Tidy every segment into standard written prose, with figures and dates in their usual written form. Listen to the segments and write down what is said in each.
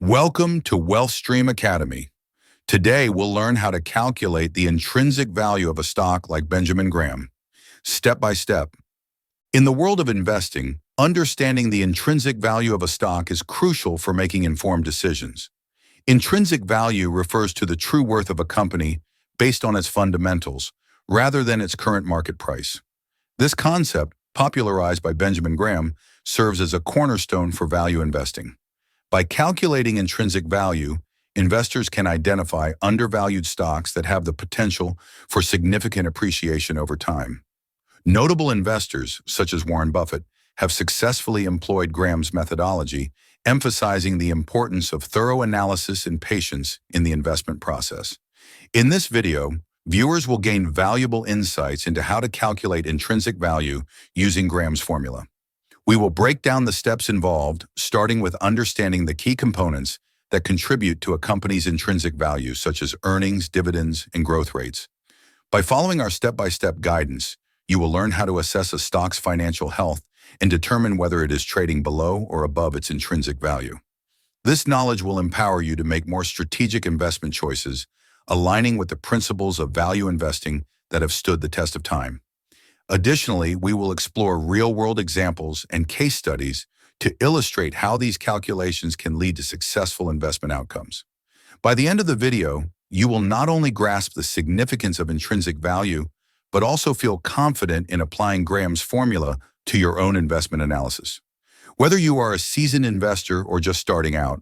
Welcome to WealthStream Academy. Today, we'll learn how to calculate the intrinsic value of a stock like Benjamin Graham, step by step. In the world of investing, understanding the intrinsic value of a stock is crucial for making informed decisions. Intrinsic value refers to the true worth of a company based on its fundamentals, rather than its current market price. This concept, popularized by Benjamin Graham, serves as a cornerstone for value investing. By calculating intrinsic value, investors can identify undervalued stocks that have the potential for significant appreciation over time. Notable investors, such as Warren Buffett, have successfully employed Graham's methodology, emphasizing the importance of thorough analysis and patience in the investment process. In this video, viewers will gain valuable insights into how to calculate intrinsic value using Graham's formula. We will break down the steps involved, starting with understanding the key components that contribute to a company's intrinsic value, such as earnings, dividends, and growth rates. By following our step-by-step guidance, you will learn how to assess a stock's financial health and determine whether it is trading below or above its intrinsic value. This knowledge will empower you to make more strategic investment choices, aligning with the principles of value investing that have stood the test of time. Additionally, we will explore real-world examples and case studies to illustrate how these calculations can lead to successful investment outcomes. By the end of the video, you will not only grasp the significance of intrinsic value, but also feel confident in applying Graham's formula to your own investment analysis. Whether you are a seasoned investor or just starting out,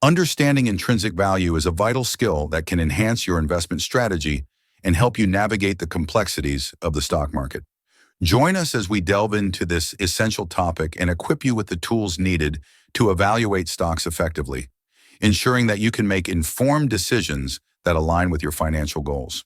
understanding intrinsic value is a vital skill that can enhance your investment strategy and help you navigate the complexities of the stock market. Join us as we delve into this essential topic and equip you with the tools needed to evaluate stocks effectively, ensuring that you can make informed decisions that align with your financial goals.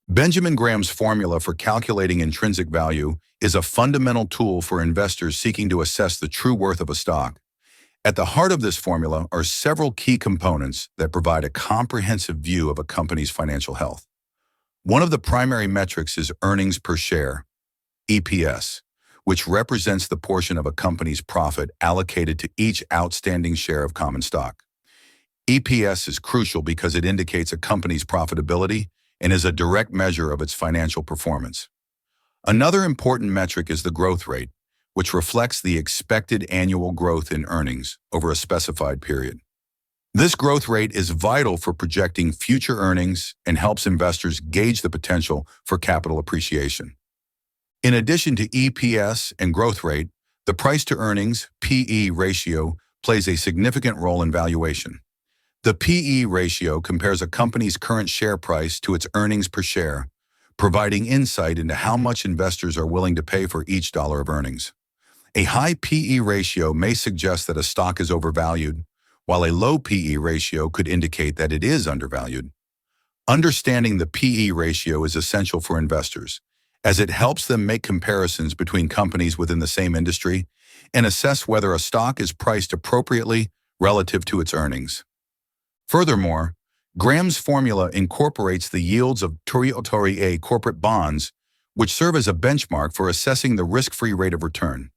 Benjamin Graham's formula for calculating intrinsic value is a fundamental tool for investors seeking to assess the true worth of a stock. At the heart of this formula are several key components that provide a comprehensive view of a company's financial health. One of the primary metrics is earnings per share, EPS, which represents the portion of a company's profit allocated to each outstanding share of common stock. EPS is crucial because it indicates a company's profitability and is a direct measure of its financial performance. Another important metric is the growth rate, which reflects the expected annual growth in earnings over a specified period. This growth rate is vital for projecting future earnings and helps investors gauge the potential for capital appreciation. In addition to EPS and growth rate, the price-to-earnings (PE) ratio plays a significant role in valuation. The PE ratio compares a company's current share price to its earnings per share, providing insight into how much investors are willing to pay for each dollar of earnings. A high PE ratio may suggest that a stock is overvalued, while a low PE ratio could indicate that it is undervalued. Understanding the PE ratio is essential for investors, as it helps them make comparisons between companies within the same industry and assess whether a stock is priced appropriately relative to its earnings. Furthermore, Graham's formula incorporates the yields of A corporate bonds, which serve as a benchmark for assessing the risk-free rate of return.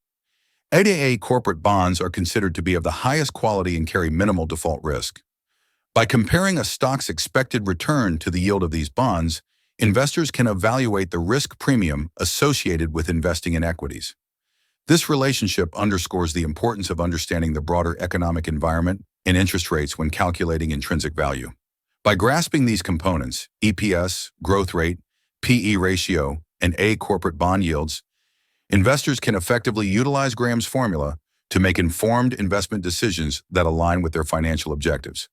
A corporate bonds are considered to be of the highest quality and carry minimal default risk. By comparing a stock's expected return to the yield of these bonds, investors can evaluate the risk premium associated with investing in equities. This relationship underscores the importance of understanding the broader economic environment and interest rates when calculating intrinsic value. By grasping these components, EPS, growth rate, PE ratio, and A corporate bond yields, investors can effectively utilize Graham's formula to make informed investment decisions that align with their financial objectives.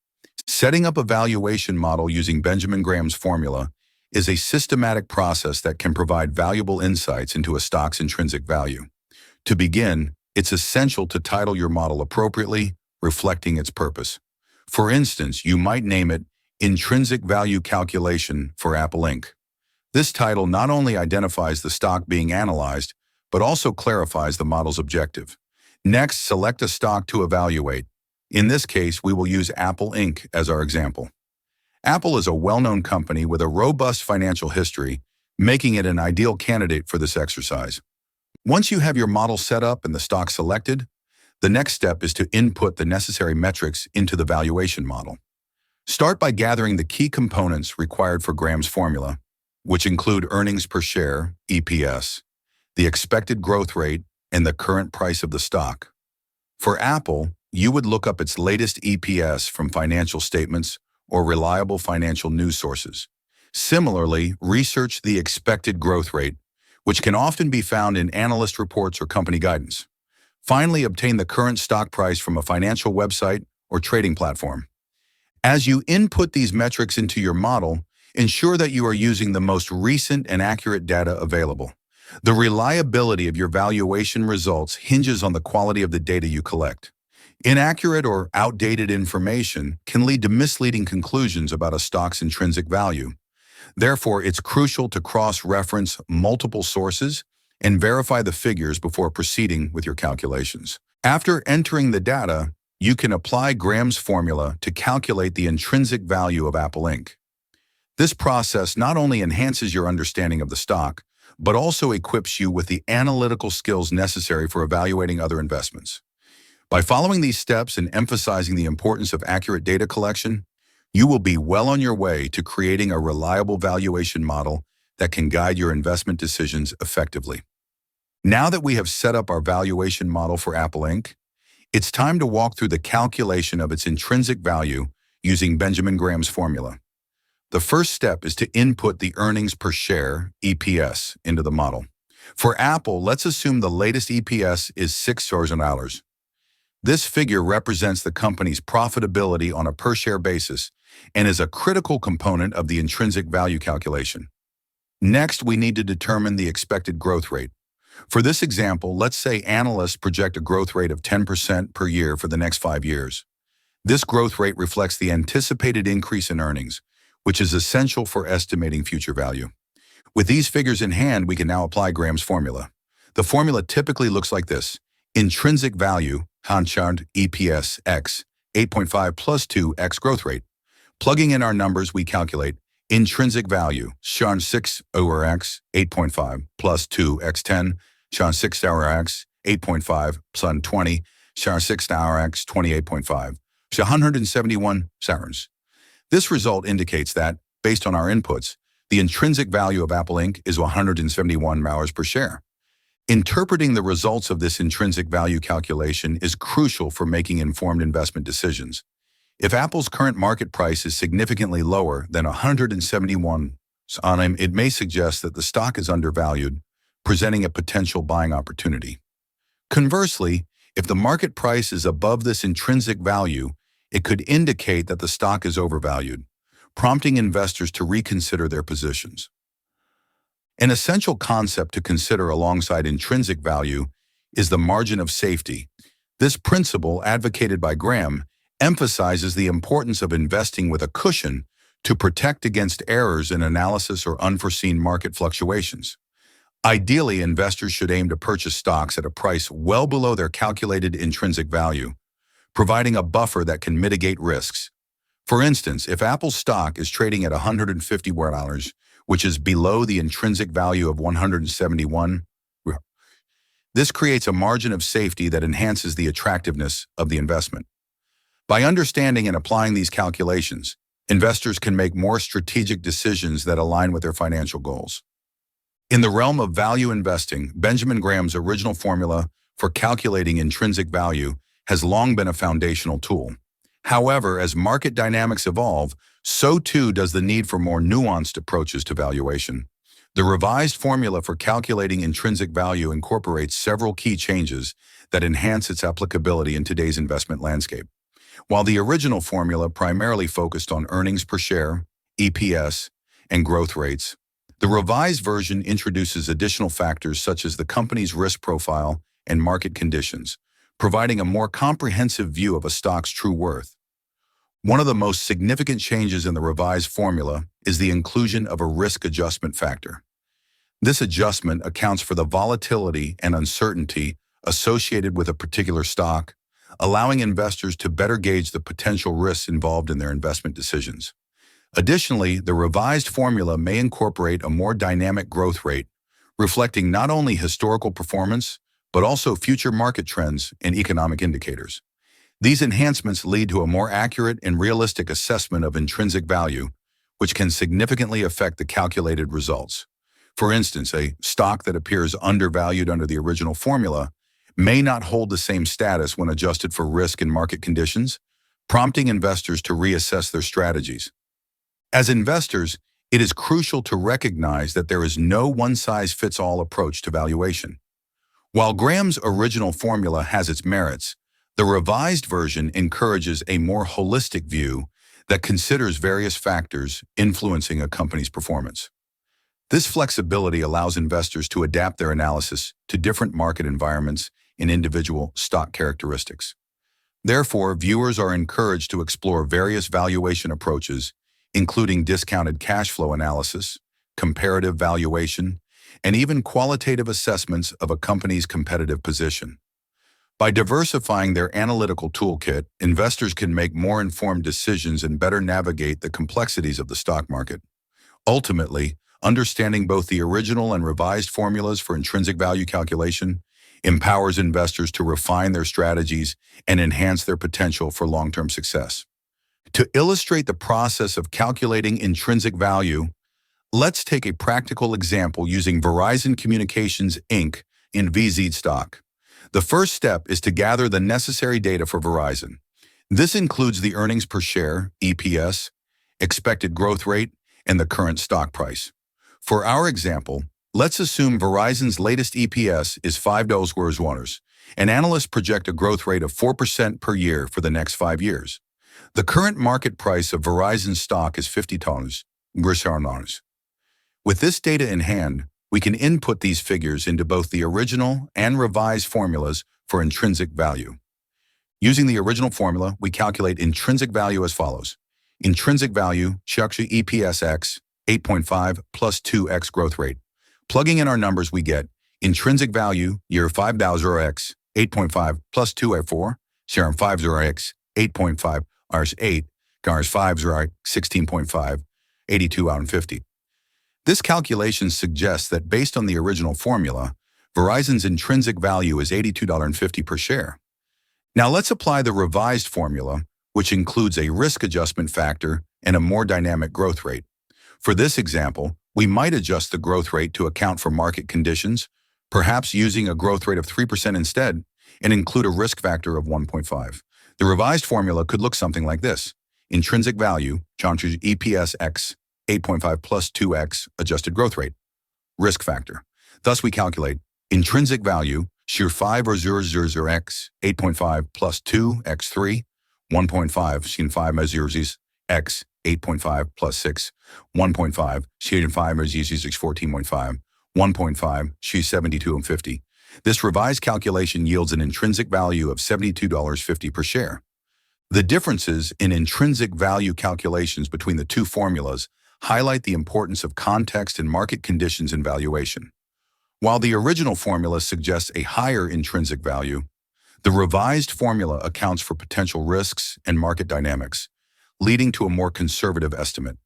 Setting up a valuation model using Benjamin Graham's formula is a systematic process that can provide valuable insights into a stock's intrinsic value. To begin, it's essential to title your model appropriately, reflecting its purpose. For instance, you might name it Intrinsic Value Calculation for Apple Inc. This title not only identifies the stock being analyzed, but also clarifies the model's objective. Next, select a stock to evaluate. In this case, we will use Apple Inc. as our example. Apple is a well-known company with a robust financial history, making it an ideal candidate for this exercise. Once you have your model set up and the stock selected, The next step is to input the necessary metrics into the valuation model. Start by gathering the key components required for Graham's formula, which include earnings per share, EPS, the expected growth rate, and the current price of the stock. For Apple, you would look up its latest EPS from financial statements or reliable financial news sources. Similarly, research the expected growth rate, which can often be found in analyst reports or company guidance. Finally, obtain the current stock price from a financial website or trading platform. As you input these metrics into your model, ensure that you are using the most recent and accurate data available. The reliability of your valuation results hinges on the quality of the data you collect. Inaccurate or outdated information can lead to misleading conclusions about a stock's intrinsic value. Therefore, it's crucial to cross-reference multiple sources and verify the figures before proceeding with your calculations. After entering the data, you can apply Graham's formula to calculate the intrinsic value of Apple Inc. This process not only enhances your understanding of the stock, but also equips you with the analytical skills necessary for evaluating other investments. By following these steps and emphasizing the importance of accurate data collection, you will be well on your way to creating a reliable valuation model that can guide your investment decisions effectively. Now that we have set up our valuation model for Apple Inc., it's time to walk through the calculation of its intrinsic value using Benjamin Graham's formula. The first step is to input the earnings per share, EPS, into the model. For Apple, let's assume the latest EPS is $6. This figure represents the company's profitability on a per-share basis and is a critical component of the intrinsic value calculation. Next, we need to determine the expected growth rate. For this example, let's say analysts project a growth rate of 10% per year for the next 5 years. This growth rate reflects the anticipated increase in earnings, which is essential for estimating future value. With these figures in hand, we can now apply Graham's formula. The formula typically looks like this: intrinsic value, Hanchard EPS x 8.5 plus 2x growth rate. Plugging in our numbers, we calculate intrinsic value, Shan 6 over x 8.5 plus 2x 10, Shan 6 hour x 8.5 plus 20, Shan 6 hour x 28.5, so 171 sounds. This result indicates that, based on our inputs, the intrinsic value of Apple Inc. is 171 hours per share. Interpreting the results of this intrinsic value calculation is crucial for making informed investment decisions. If Apple's current market price is significantly lower than 171 on him, it may suggest that the stock is undervalued, presenting a potential buying opportunity. Conversely, if the market price is above this intrinsic value, it could indicate that the stock is overvalued, prompting investors to reconsider their positions. An essential concept to consider alongside intrinsic value is the margin of safety. This principle, advocated by Graham, emphasizes the importance of investing with a cushion to protect against errors in analysis or unforeseen market fluctuations. Ideally, investors should aim to purchase stocks at a price well below their calculated intrinsic value, providing a buffer that can mitigate risks. For instance, if Apple's stock is trading at $150, which is below the intrinsic value of 171, this creates a margin of safety that enhances the attractiveness of the investment. By understanding and applying these calculations, investors can make more strategic decisions that align with their financial goals. In the realm of value investing, Benjamin Graham's original formula for calculating intrinsic value has long been a foundational tool. However, as market dynamics evolve, so too does the need for more nuanced approaches to valuation. The revised formula for calculating intrinsic value incorporates several key changes that enhance its applicability in today's investment landscape. While the original formula primarily focused on earnings per share, EPS, and growth rates, the revised version introduces additional factors such as the company's risk profile and market conditions, providing a more comprehensive view of a stock's true worth. One of the most significant changes in the revised formula is the inclusion of a risk adjustment factor. This adjustment accounts for the volatility and uncertainty associated with a particular stock, allowing investors to better gauge the potential risks involved in their investment decisions. Additionally, the revised formula may incorporate a more dynamic growth rate, reflecting not only historical performance, but also future market trends and economic indicators. These enhancements lead to a more accurate and realistic assessment of intrinsic value, which can significantly affect the calculated results. For instance, a stock that appears undervalued under the original formula may not hold the same status when adjusted for risk and market conditions, prompting investors to reassess their strategies. As investors, it is crucial to recognize that there is no one-size-fits-all approach to valuation. While Graham's original formula has its merits, the revised version encourages a more holistic view that considers various factors influencing a company's performance. This flexibility allows investors to adapt their analysis to different market environments and individual stock characteristics. Therefore, viewers are encouraged to explore various valuation approaches, including discounted cash flow analysis, comparative valuation, and even qualitative assessments of a company's competitive position. By diversifying their analytical toolkit, investors can make more informed decisions and better navigate the complexities of the stock market. Ultimately, understanding both the original and revised formulas for intrinsic value calculation empowers investors to refine their strategies and enhance their potential for long-term success. To illustrate the process of calculating intrinsic value, let's take a practical example using Verizon Communications Inc. in VZ stock. The first step is to gather the necessary data for Verizon. This includes the earnings per share, EPS, expected growth rate, and the current stock price. For our example, let's assume Verizon's latest EPS is $5, and analysts project a growth rate of 4% per year for the next 5 years. The current market price of Verizon stock is $50. With this data in hand, we can input these figures into both the original and revised formulas for intrinsic value. Using the original formula, we calculate intrinsic value as follows. Intrinsic value, EPS x, 8.5 plus 2x growth rate. Plugging in our numbers, we get intrinsic value, year 5,000x, 8.5 plus 2f4, serum 50x, 8.5, Rs 8, Gars 5, 16.5, 82 out of 50. This calculation suggests that based on the original formula, Verizon's intrinsic value is $82.50 per share. Now let's apply the revised formula, which includes a risk adjustment factor and a more dynamic growth rate. For this example, we might adjust the growth rate to account for market conditions, perhaps using a growth rate of 3% instead, and include a risk factor of 1.5. The revised formula could look something like this. Intrinsic value, EPS x, 8.5 plus 2x adjusted growth rate, risk factor. Thus we calculate intrinsic value, sheer 5 or 000x, 8.5 plus 2x3, 1.5, seen 5 as 0 x, 8.5 plus 6, 1.5, sheer 5 as 14.5, 1.5, sheer 72 and 50. This revised calculation yields an intrinsic value of $72.50 per share. The differences in intrinsic value calculations between the two formulas highlight the importance of context and market conditions in valuation. While the original formula suggests a higher intrinsic value, the revised formula accounts for potential risks and market dynamics, leading to a more conservative estimate.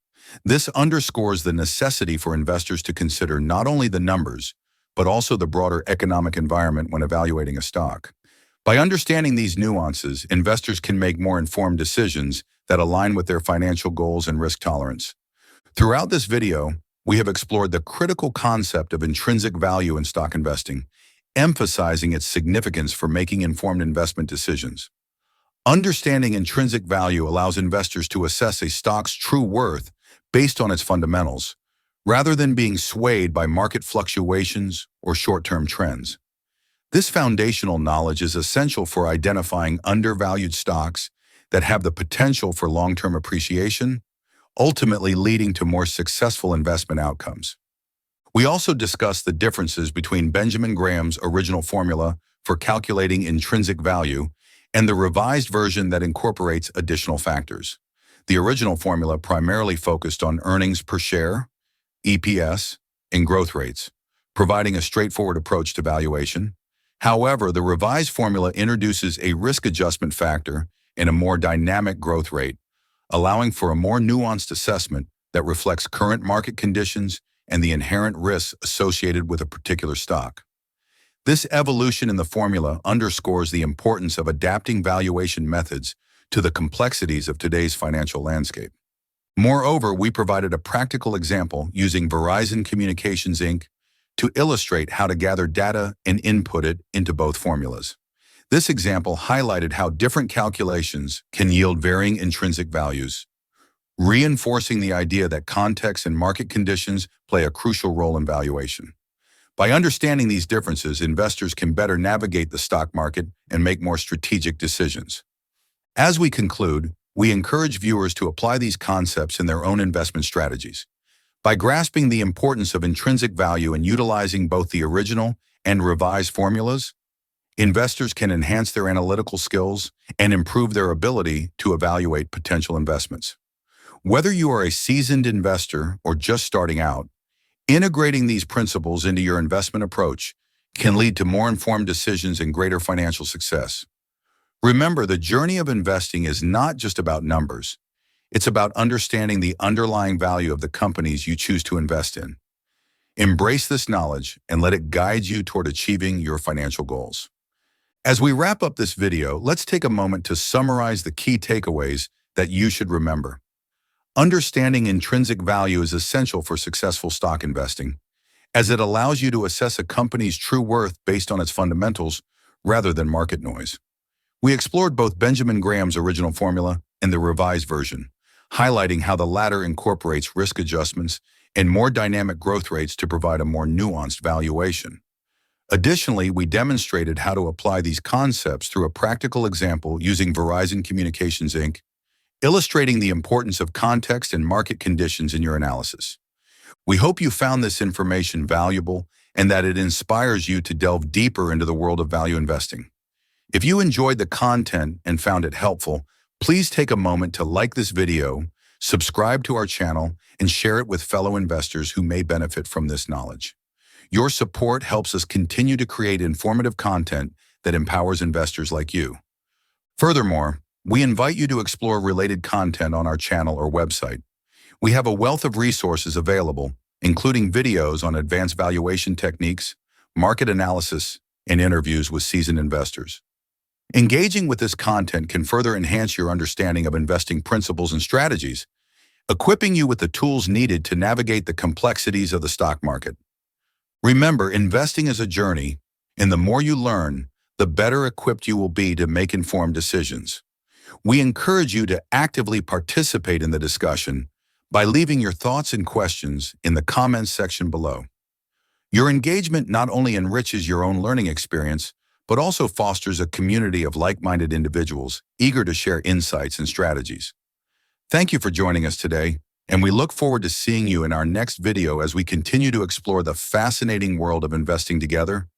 This underscores the necessity for investors to consider not only the numbers, but also the broader economic environment when evaluating a stock. By understanding these nuances, investors can make more informed decisions that align with their financial goals and risk tolerance. Throughout this video, we have explored the critical concept of intrinsic value in stock investing, emphasizing its significance for making informed investment decisions. Understanding intrinsic value allows investors to assess a stock's true worth based on its fundamentals, rather than being swayed by market fluctuations or short-term trends. This foundational knowledge is essential for identifying undervalued stocks that have the potential for long-term appreciation, ultimately leading to more successful investment outcomes. We also discussed the differences between Benjamin Graham's original formula for calculating intrinsic value and the revised version that incorporates additional factors. The original formula primarily focused on earnings per share, EPS, and growth rates, providing a straightforward approach to valuation. However, the revised formula introduces a risk adjustment factor and a more dynamic growth rate, allowing for a more nuanced assessment that reflects current market conditions and the inherent risks associated with a particular stock. This evolution in the formula underscores the importance of adapting valuation methods to the complexities of today's financial landscape. Moreover, we provided a practical example using Verizon Communications Inc. to illustrate how to gather data and input it into both formulas. This example highlighted how different calculations can yield varying intrinsic values, reinforcing the idea that context and market conditions play a crucial role in valuation. By understanding these differences, investors can better navigate the stock market and make more strategic decisions. As we conclude, we encourage viewers to apply these concepts in their own investment strategies. By grasping the importance of intrinsic value and utilizing both the original and revised formulas, investors can enhance their analytical skills and improve their ability to evaluate potential investments. Whether you are a seasoned investor or just starting out, integrating these principles into your investment approach can lead to more informed decisions and greater financial success. Remember, the journey of investing is not just about numbers. It's about understanding the underlying value of the companies you choose to invest in. Embrace this knowledge and let it guide you toward achieving your financial goals. As we wrap up this video, let's take a moment to summarize the key takeaways that you should remember. Understanding intrinsic value is essential for successful stock investing, as it allows you to assess a company's true worth based on its fundamentals rather than market noise. We explored both Benjamin Graham's original formula and the revised version, highlighting how the latter incorporates risk adjustments and more dynamic growth rates to provide a more nuanced valuation. Additionally, we demonstrated how to apply these concepts through a practical example using Verizon Communications Inc., illustrating the importance of context and market conditions in your analysis. We hope you found this information valuable and that it inspires you to delve deeper into the world of value investing. If you enjoyed the content and found it helpful, please take a moment to like this video, subscribe to our channel, and share it with fellow investors who may benefit from this knowledge. Your support helps us continue to create informative content that empowers investors like you. Furthermore, we invite you to explore related content on our channel or website. We have a wealth of resources available, including videos on advanced valuation techniques, market analysis, and interviews with seasoned investors. Engaging with this content can further enhance your understanding of investing principles and strategies, equipping you with the tools needed to navigate the complexities of the stock market. Remember, investing is a journey, and the more you learn, the better equipped you will be to make informed decisions. We encourage you to actively participate in the discussion by leaving your thoughts and questions in the comments section below. Your engagement not only enriches your own learning experience, but also fosters a community of like-minded individuals eager to share insights and strategies. Thank you for joining us today, and we look forward to seeing you in our next video as we continue to explore the fascinating world of investing together.